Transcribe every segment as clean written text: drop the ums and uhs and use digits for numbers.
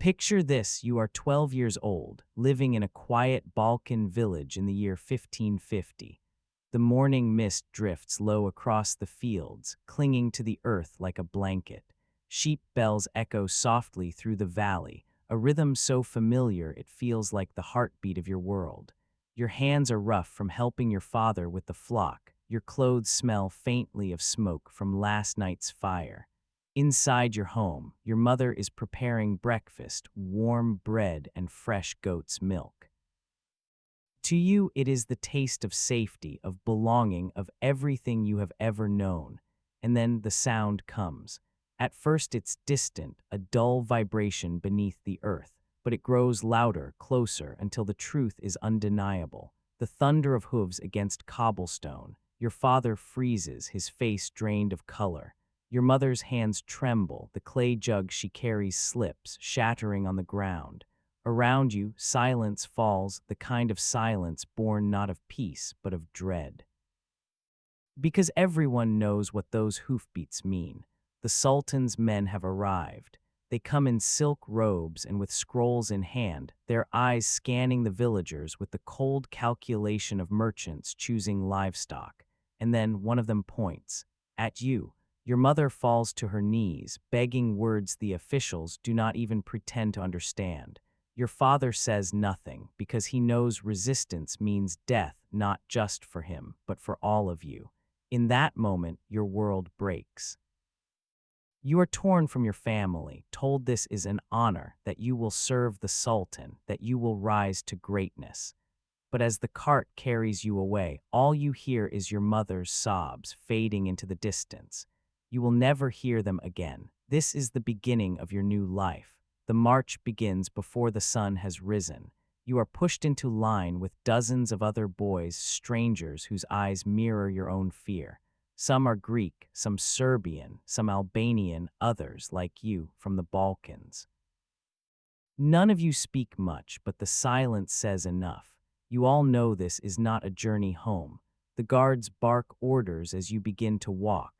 Picture this: you are 12 years old, living in a quiet Balkan village in the year 1550. The morning mist drifts low across the fields, clinging to the earth like a blanket. Sheep bells echo softly through the valley, a rhythm so familiar it feels like the heartbeat of your world. Your hands are rough from helping your father with the flock. Your clothes smell faintly of smoke from last night's fire. Inside your home, your mother is preparing breakfast, warm bread and fresh goat's milk. To you, it is the taste of safety, of belonging, of everything you have ever known. And then the sound comes. At first it's distant, a dull vibration beneath the earth, but it grows louder, closer, until the truth is undeniable. The thunder of hooves against cobblestone. Your father freezes, his face drained of color. Your mother's hands tremble, the clay jug she carries slips, shattering on the ground. Around you, silence falls, the kind of silence born not of peace, but of dread. Because everyone knows what those hoofbeats mean. The Sultan's men have arrived. They come in silk robes and with scrolls in hand, their eyes scanning the villagers with the cold calculation of merchants choosing livestock. And then one of them points at you. Your mother falls to her knees, begging words the officials do not even pretend to understand. Your father says nothing because he knows resistance means death, not just for him, but for all of you. In that moment, your world breaks. You are torn from your family, told this is an honor, that you will serve the Sultan, that you will rise to greatness. But as the cart carries you away, all you hear is your mother's sobs fading into the distance. You will never hear them again. This is the beginning of your new life. The march begins before the sun has risen. You are pushed into line with dozens of other boys, strangers whose eyes mirror your own fear. Some are Greek, some Serbian, some Albanian, others, like you, from the Balkans. None of you speak much, but the silence says enough. You all know this is not a journey home. The guards bark orders as you begin to walk.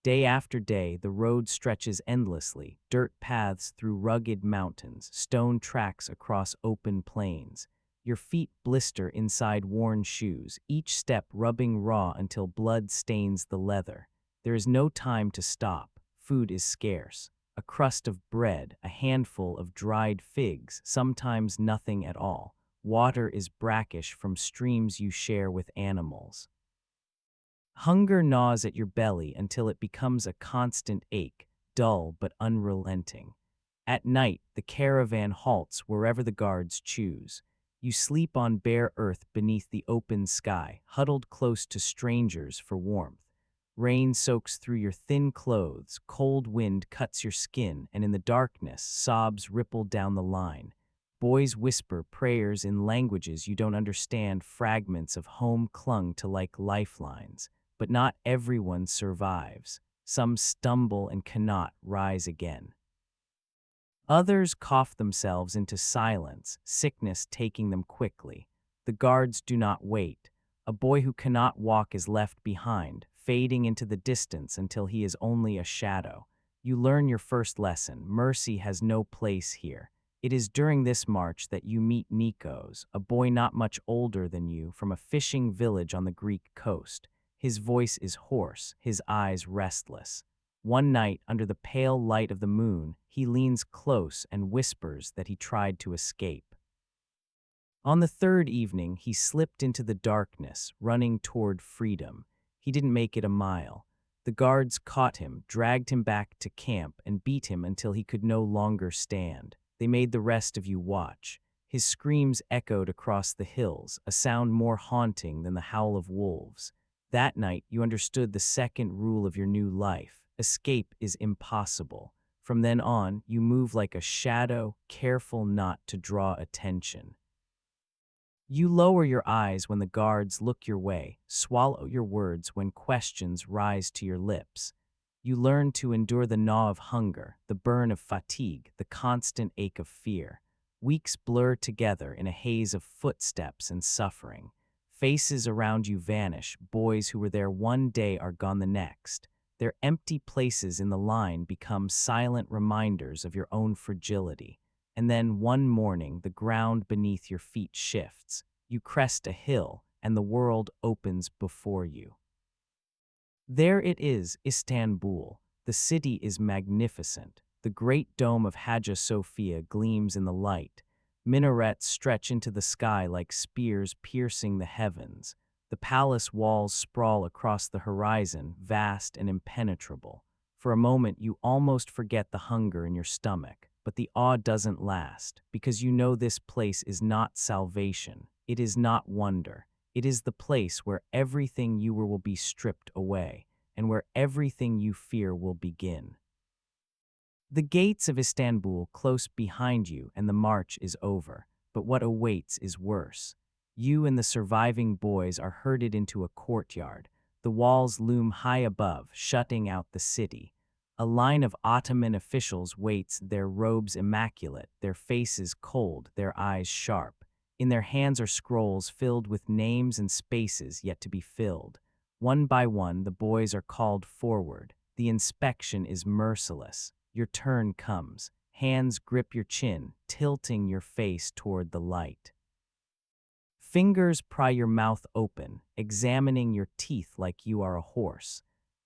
Day after day, the road stretches endlessly, dirt paths through rugged mountains, stone tracks across open plains. Your feet blister inside worn shoes, each step rubbing raw until blood stains the leather. There is no time to stop. Food is scarce. A crust of bread, a handful of dried figs, sometimes nothing at all. Water is brackish from streams you share with animals. Hunger gnaws at your belly until it becomes a constant ache, dull but unrelenting. At night, the caravan halts wherever the guards choose. You sleep on bare earth beneath the open sky, huddled close to strangers for warmth. Rain soaks through your thin clothes, cold wind cuts your skin, and in the darkness, sobs ripple down the line. Boys whisper prayers in languages you don't understand, fragments of home clung to like lifelines. But not everyone survives. Some stumble and cannot rise again. Others cough themselves into silence, sickness taking them quickly. The guards do not wait. A boy who cannot walk is left behind, fading into the distance until he is only a shadow. You learn your first lesson: mercy has no place here. It is during this march that you meet Nikos, a boy not much older than you, from a fishing village on the Greek coast. His voice is hoarse, his eyes restless. One night, under the pale light of the moon, he leans close and whispers that he tried to escape. On the third evening, he slipped into the darkness, running toward freedom. He didn't make it a mile. The guards caught him, dragged him back to camp, and beat him until he could no longer stand. They made the rest of you watch. His screams echoed across the hills, a sound more haunting than the howl of wolves. That night, you understood the second rule of your new life: escape is impossible. From then on, you move like a shadow, careful not to draw attention. You lower your eyes when the guards look your way, swallow your words when questions rise to your lips. You learn to endure the gnaw of hunger, the burn of fatigue, the constant ache of fear. Weeks blur together in a haze of footsteps and suffering. Faces around you vanish. Boys who were there one day are gone the next. Their empty places in the line become silent reminders of your own fragility. And then one morning, the ground beneath your feet shifts. You crest a hill, and the world opens before you. There it is, Istanbul. The city is magnificent. The great dome of Hagia Sophia gleams in the light. Minarets stretch into the sky like spears piercing the heavens. The palace walls sprawl across the horizon, vast and impenetrable. For a moment, you almost forget the hunger in your stomach. But the awe doesn't last, because you know this place is not salvation. It is not wonder. It is the place where everything you were will be stripped away, and where everything you fear will begin. The gates of Istanbul close behind you, and the march is over. But what awaits is worse. You and the surviving boys are herded into a courtyard. The walls loom high above, shutting out the city. A line of Ottoman officials waits, their robes immaculate, their faces cold, their eyes sharp. In their hands are scrolls filled with names and spaces yet to be filled. One by one, the boys are called forward. The inspection is merciless. Your turn comes. Hands grip your chin, tilting your face toward the light. Fingers pry your mouth open, examining your teeth like you are a horse.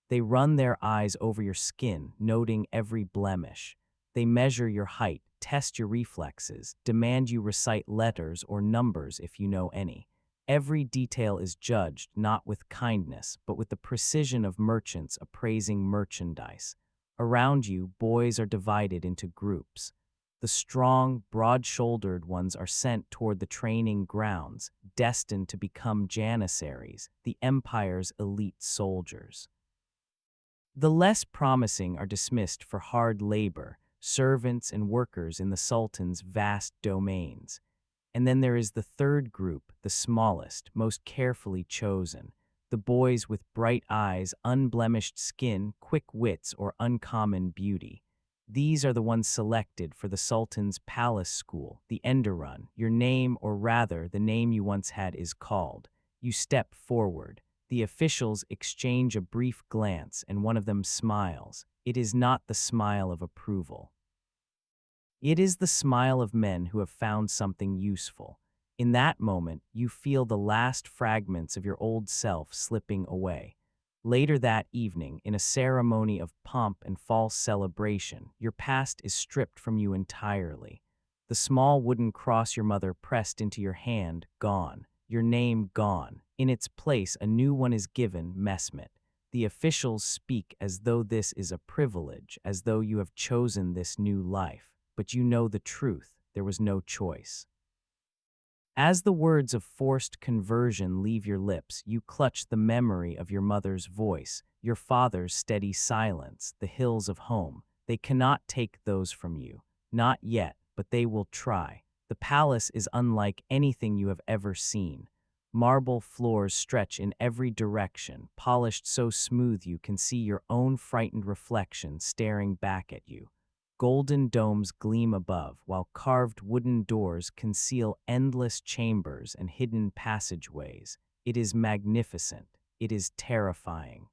They run their eyes over your skin, noting every blemish. They measure your height, test your reflexes, demand you recite letters or numbers if you know any. Every detail is judged not with kindness, but with the precision of merchants appraising merchandise. Around you, boys are divided into groups. The strong, broad-shouldered ones are sent toward the training grounds, destined to become janissaries, the empire's elite soldiers. The less promising are dismissed for hard labor, servants and workers in the Sultan's vast domains. And then there is the third group, the smallest, most carefully chosen. The boys with bright eyes, unblemished skin, quick wits, or uncommon beauty. These are the ones selected for the Sultan's palace school, the Enderun. Your name, or rather, the name you once had, is called. You step forward. The officials exchange a brief glance, and one of them smiles. It is not the smile of approval. It is the smile of men who have found something useful. In that moment, you feel the last fragments of your old self slipping away. Later that evening, in a ceremony of pomp and false celebration, your past is stripped from you entirely. The small wooden cross your mother pressed into your hand, gone. Your name gone. In its place, a new one is given, Mesmet. The officials speak as though this is a privilege, as though you have chosen this new life. But you know the truth. There was no choice. As the words of forced conversion leave your lips, you clutch the memory of your mother's voice, your father's steady silence, the hills of home. They cannot take those from you. Not yet, but they will try. The palace is unlike anything you have ever seen. Marble floors stretch in every direction, polished so smooth you can see your own frightened reflection staring back at you. Golden domes gleam above, while carved wooden doors conceal endless chambers and hidden passageways. It is magnificent. It is terrifying.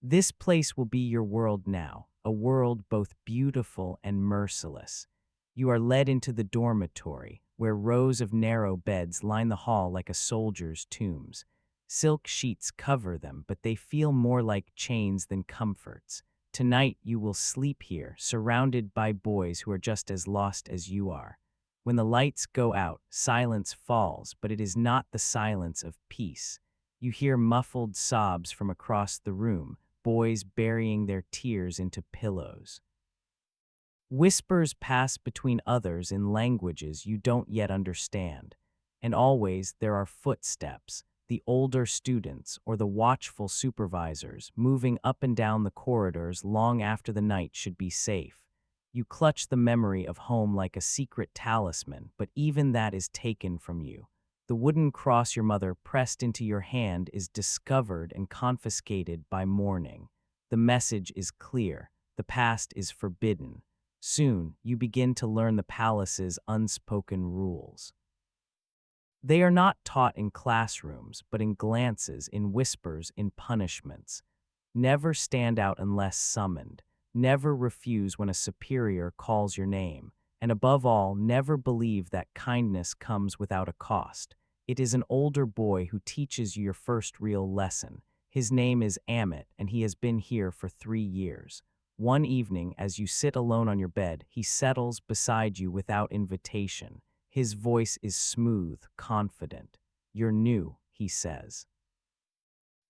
This place will be your world now, a world both beautiful and merciless. You are led into the dormitory, where rows of narrow beds line the hall like a soldier's tombs. Silk sheets cover them, but they feel more like chains than comforts. Tonight you will sleep here, surrounded by boys who are just as lost as you are. When the lights go out, silence falls, but it is not the silence of peace. You hear muffled sobs from across the room, boys burying their tears into pillows. Whispers pass between others in languages you don't yet understand. And always there are footsteps. The older students or the watchful supervisors moving up and down the corridors long after the night should be safe. You clutch the memory of home like a secret talisman, but even that is taken from you. The wooden cross your mother pressed into your hand is discovered and confiscated by morning. The message is clear. The past is forbidden. Soon, you begin to learn the palace's unspoken rules. They are not taught in classrooms, but in glances, in whispers, in punishments. Never stand out unless summoned. Never refuse when a superior calls your name. And above all, never believe that kindness comes without a cost. It is an older boy who teaches you your first real lesson. His name is Amit, and he has been here for 3 years. One evening, as you sit alone on your bed, he settles beside you without invitation. His voice is smooth, confident. "You're new," he says.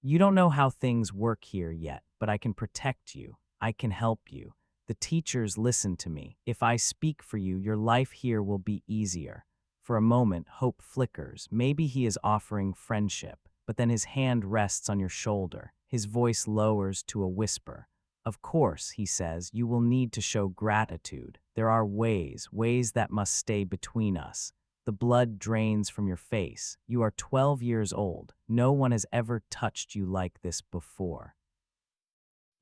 "You don't know how things work here yet, but I can protect you. I can help you. The teachers listen to me. If I speak for you, your life here will be easier." For a moment, hope flickers. Maybe he is offering friendship, but then his hand rests on your shoulder. His voice lowers to a whisper. "Of course," he says, "you will need to show gratitude. There are ways that must stay between us." The blood drains from your face. You are 12 years old. No one has ever touched you like this before.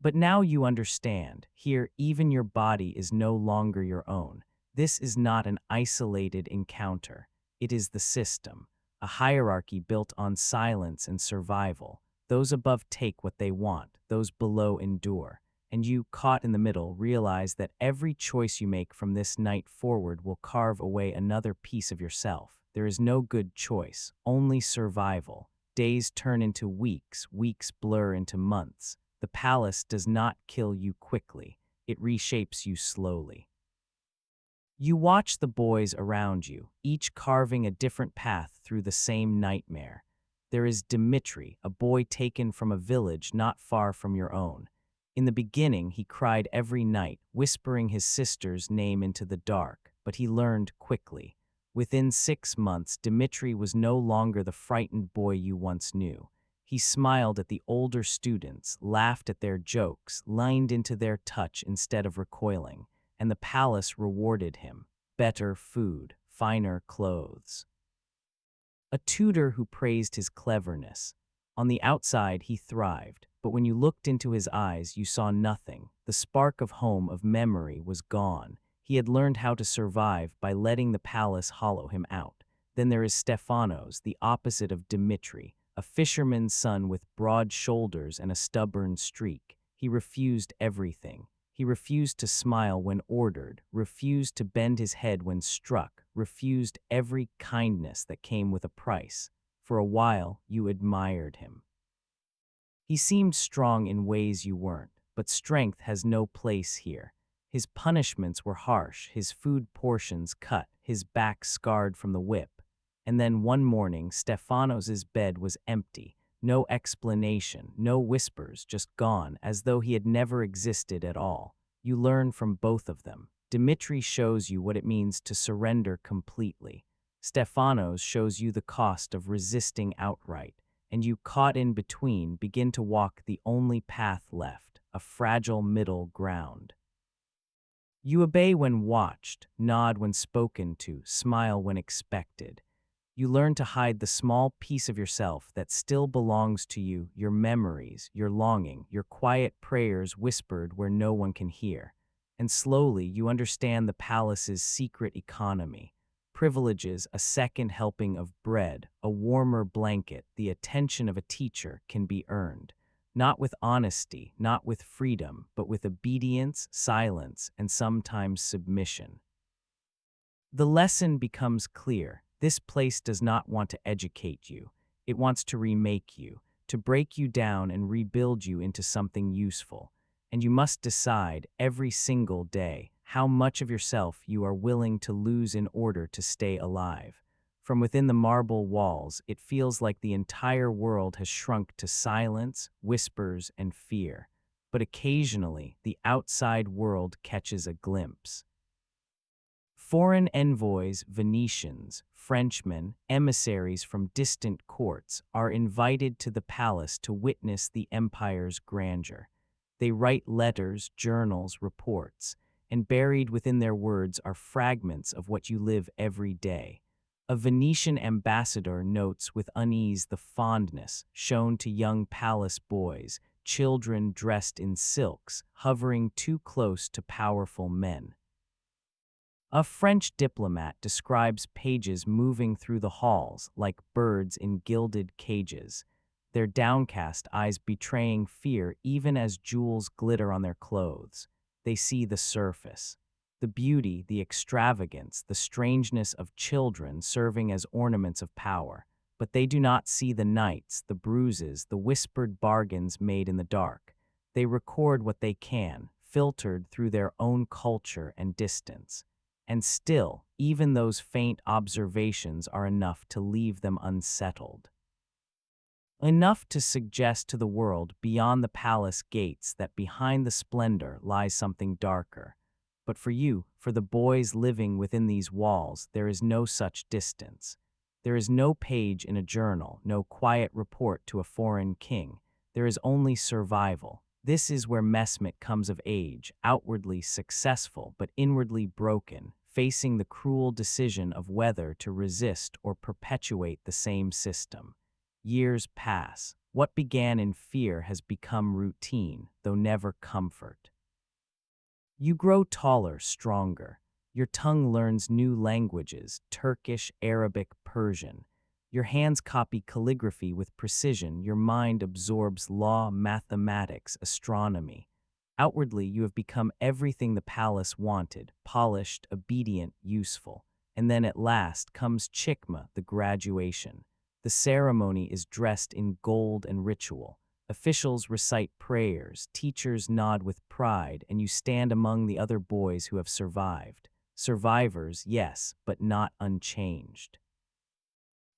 But now you understand. Here, even your body is no longer your own. This is not an isolated encounter. It is the system, a hierarchy built on silence and survival. Those above take what they want, those below endure. And you, caught in the middle, realize that every choice you make from this night forward will carve away another piece of yourself. There is no good choice, only survival. Days turn into weeks, weeks blur into months. The palace does not kill you quickly, it reshapes you slowly. You watch the boys around you, each carving a different path through the same nightmare. There is Dmitri, a boy taken from a village not far from your own. In the beginning, he cried every night, whispering his sister's name into the dark, but he learned quickly. Within 6 months, Dmitri was no longer the frightened boy you once knew. He smiled at the older students, laughed at their jokes, leaned into their touch instead of recoiling, and the palace rewarded him. Better food, finer clothes. A tutor who praised his cleverness. On the outside, he thrived, but when you looked into his eyes, you saw nothing. The spark of home, of memory, was gone. He had learned how to survive by letting the palace hollow him out. Then there is Stefanos, the opposite of Dmitri, a fisherman's son with broad shoulders and a stubborn streak. He refused everything. He refused to smile when ordered, refused to bend his head when struck, refused every kindness that came with a price. For a while, you admired him. He seemed strong in ways you weren't, but strength has no place here. His punishments were harsh, his food portions cut, his back scarred from the whip. And then one morning, Stefanos's bed was empty. No explanation, no whispers, just gone, as though he had never existed at all. You learn from both of them. Dmitri shows you what it means to surrender completely. Stefanos shows you the cost of resisting outright. And you, caught in between, begin to walk the only path left, a fragile middle ground. You obey when watched, nod when spoken to, smile when expected. You learn to hide the small piece of yourself that still belongs to you, your memories, your longing, your quiet prayers whispered where no one can hear. And slowly you understand the palace's secret economy. Privileges, a second helping of bread, a warmer blanket, the attention of a teacher can be earned. Not with honesty, not with freedom, but with obedience, silence, and sometimes submission. The lesson becomes clear. This place does not want to educate you. It wants to remake you, to break you down and rebuild you into something useful. And you must decide every single day how much of yourself you are willing to lose in order to stay alive. From within the marble walls, it feels like the entire world has shrunk to silence, whispers, and fear. But occasionally, the outside world catches a glimpse. Foreign envoys, Venetians, Frenchmen, emissaries from distant courts are invited to the palace to witness the empire's grandeur. They write letters, journals, reports, and buried within their words are fragments of what you live every day. A Venetian ambassador notes with unease the fondness shown to young palace boys, children dressed in silks, hovering too close to powerful men. A French diplomat describes pages moving through the halls like birds in gilded cages, their downcast eyes betraying fear even as jewels glitter on their clothes. They see the surface. The beauty, the extravagance, the strangeness of children serving as ornaments of power. But they do not see the nights, the bruises, the whispered bargains made in the dark. They record what they can, filtered through their own culture and distance. And still, even those faint observations are enough to leave them unsettled. Enough to suggest to the world beyond the palace gates that behind the splendor lies something darker. But for you, for the boys living within these walls, there is no such distance. There is no page in a journal, no quiet report to a foreign king. There is only survival. This is where Mesmet comes of age, outwardly successful but inwardly broken, facing the cruel decision of whether to resist or perpetuate the same system. Years pass. What began in fear has become routine, though never comfort. You grow taller, stronger. Your tongue learns new languages, Turkish, Arabic, Persian. Your hands copy calligraphy with precision. Your mind absorbs law, mathematics, astronomy. Outwardly, you have become everything the palace wanted, polished, obedient, useful. And then at last comes Chikma, the graduation. The ceremony is dressed in gold and ritual. Officials recite prayers, teachers nod with pride, and you stand among the other boys who have survived. Survivors, yes, but not unchanged.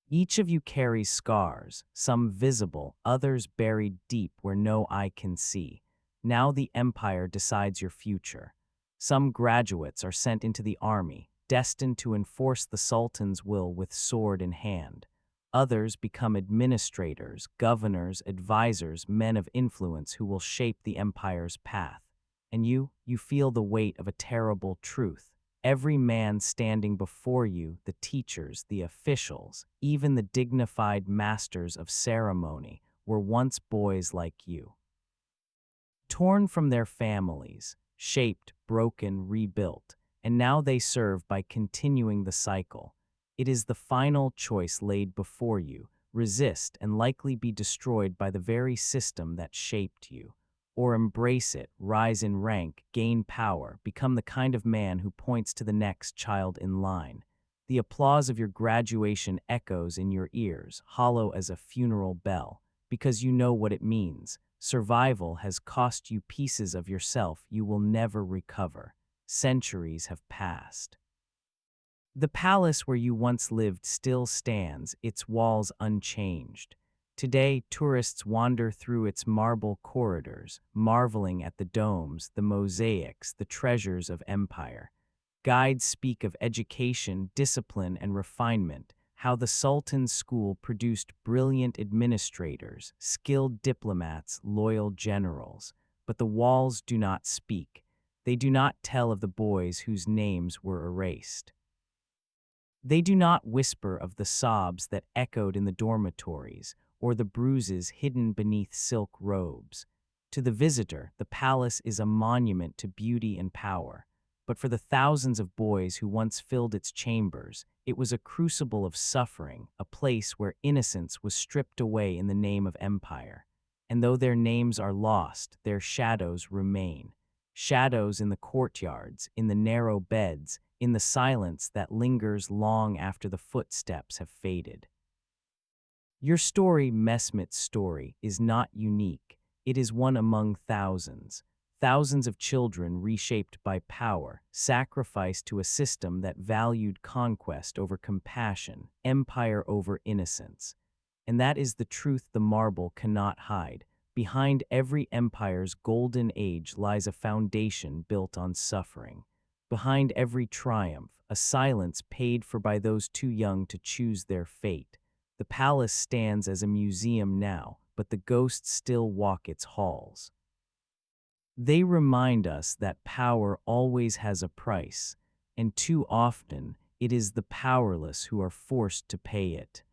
Each of you carries scars, some visible, others buried deep where no eye can see. Now the empire decides your future. Some graduates are sent into the army, destined to enforce the Sultan's will with sword in hand. Others become administrators, governors, advisors, men of influence who will shape the empire's path. And you feel the weight of a terrible truth. Every man standing before you, the teachers, the officials, even the dignified masters of ceremony, were once boys like you. Torn from their families, shaped, broken, rebuilt, and now they serve by continuing the cycle. It is the final choice laid before you: resist and likely be destroyed by the very system that shaped you. Or embrace it, rise in rank, gain power, become the kind of man who points to the next child in line. The applause of your graduation echoes in your ears, hollow as a funeral bell, because you know what it means. Survival has cost you pieces of yourself you will never recover. Centuries have passed. The palace where you once lived still stands, its walls unchanged. Today, tourists wander through its marble corridors, marveling at the domes, the mosaics, the treasures of empire. Guides speak of education, discipline, and refinement, how the Sultan's school produced brilliant administrators, skilled diplomats, loyal generals. But the walls do not speak. They do not tell of the boys whose names were erased. They do not whisper of the sobs that echoed in the dormitories, or the bruises hidden beneath silk robes. To the visitor, the palace is a monument to beauty and power. But for the thousands of boys who once filled its chambers, it was a crucible of suffering, a place where innocence was stripped away in the name of empire. And though their names are lost, their shadows remain. Shadows in the courtyards, in the narrow beds, in the silence that lingers long after the footsteps have faded. Your story, Mesmet's story, is not unique. It is one among thousands. Thousands of children reshaped by power, sacrificed to a system that valued conquest over compassion, empire over innocence. And that is the truth the marble cannot hide. Behind every empire's golden age lies a foundation built on suffering. Behind every triumph, a silence paid for by those too young to choose their fate. The palace stands as a museum now, but the ghosts still walk its halls. They remind us that power always has a price, and too often it is the powerless who are forced to pay it.